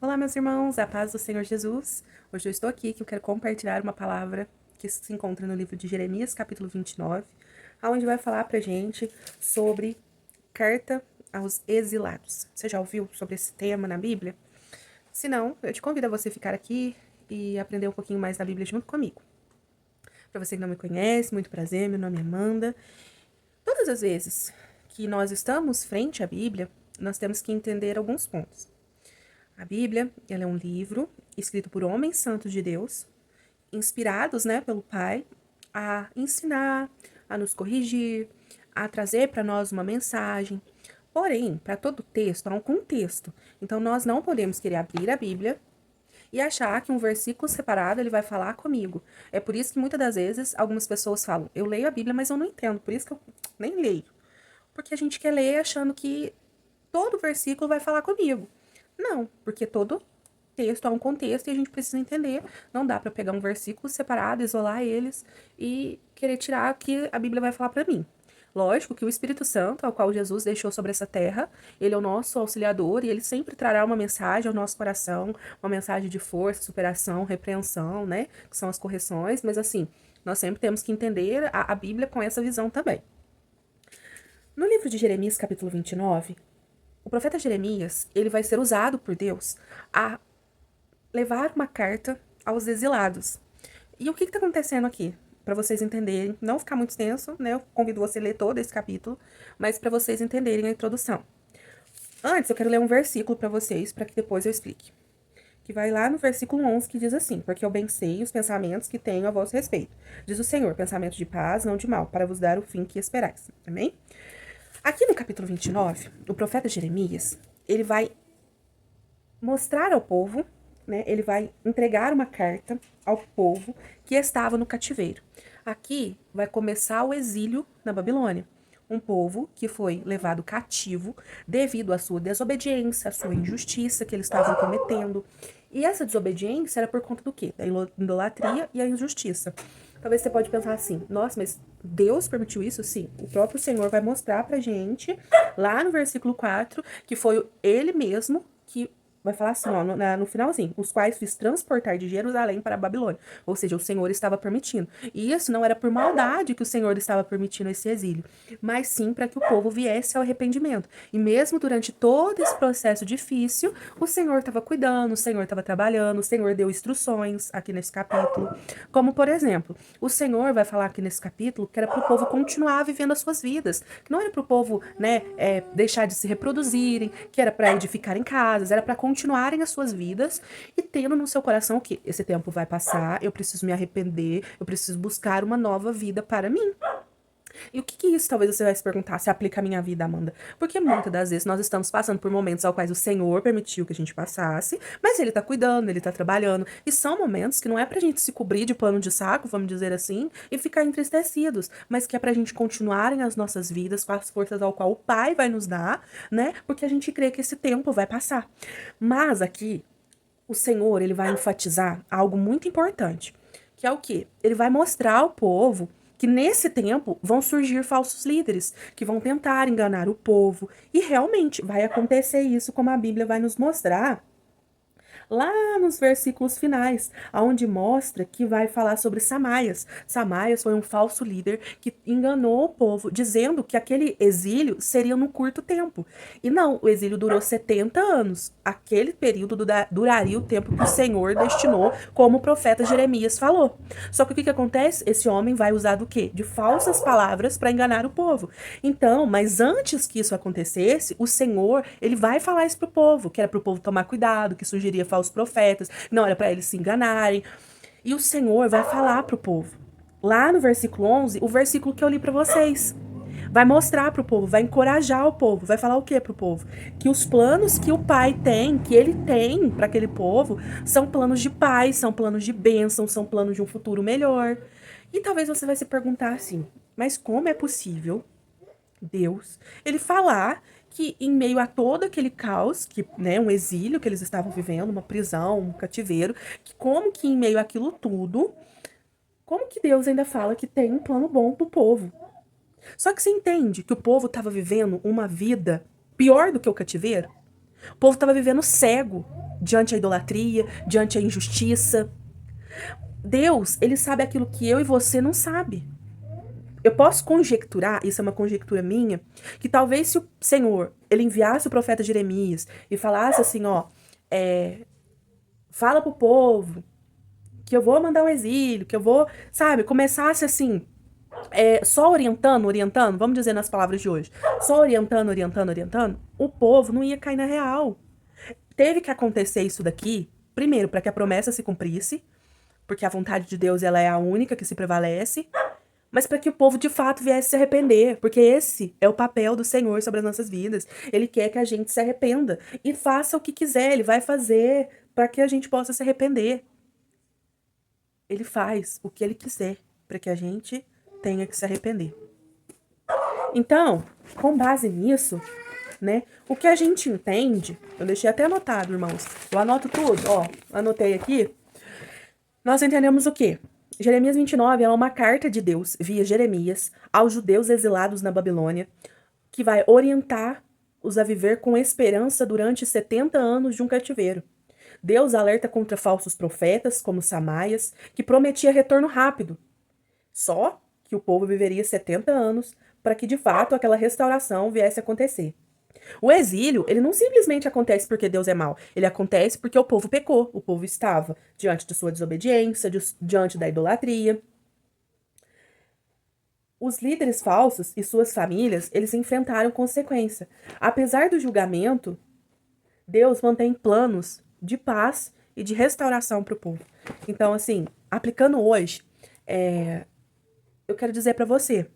Olá, meus irmãos, a paz do Senhor Jesus. Hoje eu estou aqui que eu quero compartilhar uma palavra que se encontra no livro de Jeremias, capítulo 29, onde vai falar pra gente sobre carta aos exilados. Você já ouviu sobre esse tema na Bíblia? Se não, eu te convido a você ficar aqui e aprender um pouquinho mais da Bíblia junto comigo. Para você que não me conhece, muito prazer, meu nome é Amanda. Todas as vezes que nós estamos frente à Bíblia, nós temos que entender alguns pontos. A Bíblia, ela é um livro escrito por homens santos de Deus, inspirados, pelo Pai, a ensinar, a nos corrigir, a trazer para nós uma mensagem. Porém, para todo texto há um contexto. Então, nós não podemos querer abrir a Bíblia e achar que um versículo separado ele vai falar comigo. É por isso que muitas das vezes algumas pessoas falam: eu leio a Bíblia, mas eu não entendo, por isso que eu nem leio. Porque a gente quer ler achando que todo versículo vai falar comigo. Não, porque todo texto há um contexto e a gente precisa entender. Não dá para pegar um versículo separado, isolar eles e querer tirar o que a Bíblia vai falar para mim. Lógico que o Espírito Santo, ao qual Jesus deixou sobre essa terra, ele é o nosso auxiliador e ele sempre trará uma mensagem ao nosso coração, uma mensagem de força, superação, repreensão, que são as correções, mas assim, nós sempre temos que entender a Bíblia com essa visão também. No livro de Jeremias, capítulo 29, o profeta Jeremias, ele vai ser usado por Deus a levar uma carta aos exilados. E o que está acontecendo aqui? Para vocês entenderem, não ficar muito extenso, eu convido você a ler todo esse capítulo, mas para vocês entenderem a introdução. Antes, eu quero ler um versículo para vocês, para que depois eu explique. Que vai lá no versículo 11, que diz assim: porque eu bem sei os pensamentos que tenho a vosso respeito. Diz o Senhor, pensamento de paz, não de mal, para vos dar o fim que esperais. Amém? Aqui no capítulo 29, o profeta Jeremias, ele vai mostrar ao povo, ele vai entregar uma carta ao povo que estava no cativeiro. Aqui vai começar o exílio na Babilônia. Um povo que foi levado cativo devido à sua desobediência, à sua injustiça que eles estavam cometendo. E essa desobediência era por conta do quê? Da idolatria e a injustiça. Talvez você pode pensar assim: nossa, mas Deus permitiu isso? Sim. O próprio Senhor vai mostrar pra gente, lá no versículo 4, que foi ele mesmo que vai falar assim, ó, no finalzinho: os quais fiz transportar de Jerusalém para a Babilônia. Ou seja, o Senhor estava permitindo. E isso não era por maldade que o Senhor estava permitindo esse exílio, mas sim para que o povo viesse ao arrependimento. E mesmo durante todo esse processo difícil, o Senhor estava cuidando, o Senhor estava trabalhando, o Senhor deu instruções aqui nesse capítulo. Como, por exemplo, o Senhor vai falar aqui nesse capítulo que era para o povo continuar vivendo as suas vidas, que não era para o povo, deixar de se reproduzirem, que era para edificar em casas, era para continuarem as suas vidas e tendo no seu coração que esse tempo vai passar, eu preciso me arrepender, eu preciso buscar uma nova vida para mim. E o que isso, talvez você vai se perguntar, se aplica à minha vida, Amanda? Porque muitas das vezes nós estamos passando por momentos aos quais o Senhor permitiu que a gente passasse, mas Ele tá cuidando, Ele tá trabalhando. E são momentos que não é pra gente se cobrir de pano de saco, vamos dizer assim, e ficar entristecidos, mas que é pra gente continuarem as nossas vidas com as forças ao qual o Pai vai nos dar, Porque a gente crê que esse tempo vai passar. Mas aqui, o Senhor, ele vai enfatizar algo muito importante, que é o quê? Ele vai mostrar ao povo que nesse tempo vão surgir falsos líderes que vão tentar enganar o povo. E realmente vai acontecer isso, como a Bíblia vai nos mostrar lá nos versículos finais, onde mostra que vai falar sobre Samaias. Samaias foi um falso líder que enganou o povo, dizendo que aquele exílio seria num curto tempo. E não, o exílio durou 70 anos. Aquele período duraria o tempo que o Senhor destinou, como o profeta Jeremias falou. Só que o que acontece? Esse homem vai usar do quê? De falsas palavras para enganar o povo. Então, mas antes que isso acontecesse, o Senhor, ele vai falar isso pro povo, que era pro povo tomar cuidado, que surgiria falsos profetas, não era para eles se enganarem. E o Senhor vai falar pro povo. Lá no versículo 11, o versículo que eu li para vocês. Vai mostrar pro povo, vai encorajar o povo, vai falar o que pro povo? Que os planos que o Pai tem, que ele tem para aquele povo, são planos de paz, são planos de bênção, são planos de um futuro melhor. E talvez você vai se perguntar assim: mas como é possível Deus, ele falar que em meio a todo aquele caos, que, um exílio que eles estavam vivendo, uma prisão, um cativeiro, que como que em meio àquilo tudo, como que Deus ainda fala que tem um plano bom pro povo? Só que você entende que o povo estava vivendo uma vida pior do que o cativeiro? O povo estava vivendo cego, diante da idolatria, diante da injustiça. Deus, ele sabe aquilo que eu e você não sabe. Eu posso conjecturar, isso é uma conjectura minha, que talvez se o Senhor, ele enviasse o profeta Jeremias e falasse assim, ó, fala pro povo que eu vou mandar o exílio, que eu vou, sabe, começasse assim, só orientando, vamos dizer nas palavras de hoje, só orientando, o povo não ia cair na real. Teve que acontecer isso daqui, primeiro, para que a promessa se cumprisse, porque a vontade de Deus, ela é a única que se prevalece, mas para que o povo de fato viesse se arrepender, porque esse é o papel do Senhor sobre as nossas vidas. Ele quer que a gente se arrependa e faça o que quiser, ele vai fazer para que a gente possa se arrepender. Ele faz o que ele quiser para que a gente tenha que se arrepender. Então, com base nisso, né, o que a gente entende, eu deixei até anotado, irmãos, eu anoto tudo, ó, anotei aqui, nós entendemos o quê? Jeremias 29 é uma carta de Deus, via Jeremias, aos judeus exilados na Babilônia, que vai orientar os a viver com esperança durante 70 anos de um cativeiro. Deus alerta contra falsos profetas, como Samaias, que prometia retorno rápido. Só que o povo viveria 70 anos para que, de fato, aquela restauração viesse a acontecer. O exílio, ele não simplesmente acontece porque Deus é mau. Ele acontece porque o povo pecou. O povo estava diante de sua desobediência, diante da idolatria. Os líderes falsos e suas famílias, eles enfrentaram consequência. Apesar do julgamento, Deus mantém planos de paz e de restauração para o povo. Então, assim, aplicando hoje, eu quero dizer para você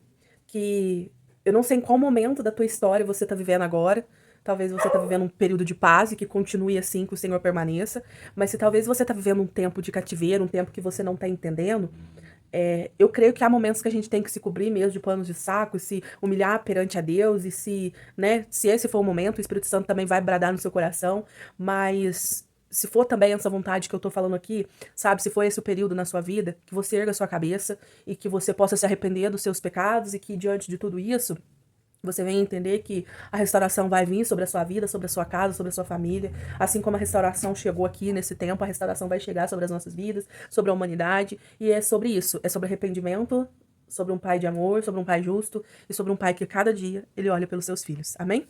que eu não sei em qual momento da tua história você está vivendo agora. Talvez você está vivendo um período de paz e que continue assim, que o Senhor permaneça. Mas se talvez você está vivendo um tempo de cativeiro, um tempo que você não está entendendo, eu creio que há momentos que a gente tem que se cobrir mesmo de panos de saco, e se humilhar perante a Deus, e se esse for o momento, o Espírito Santo também vai bradar no seu coração, mas se for também essa vontade que eu tô falando aqui, sabe, se for esse o período na sua vida, que você erga a sua cabeça e que você possa se arrepender dos seus pecados e que diante de tudo isso, você venha entender que a restauração vai vir sobre a sua vida, sobre a sua casa, sobre a sua família. Assim como a restauração chegou aqui nesse tempo, a restauração vai chegar sobre as nossas vidas, sobre a humanidade. E é sobre isso. É sobre arrependimento, sobre um pai de amor, sobre um pai justo e sobre um pai que cada dia ele olha pelos seus filhos. Amém?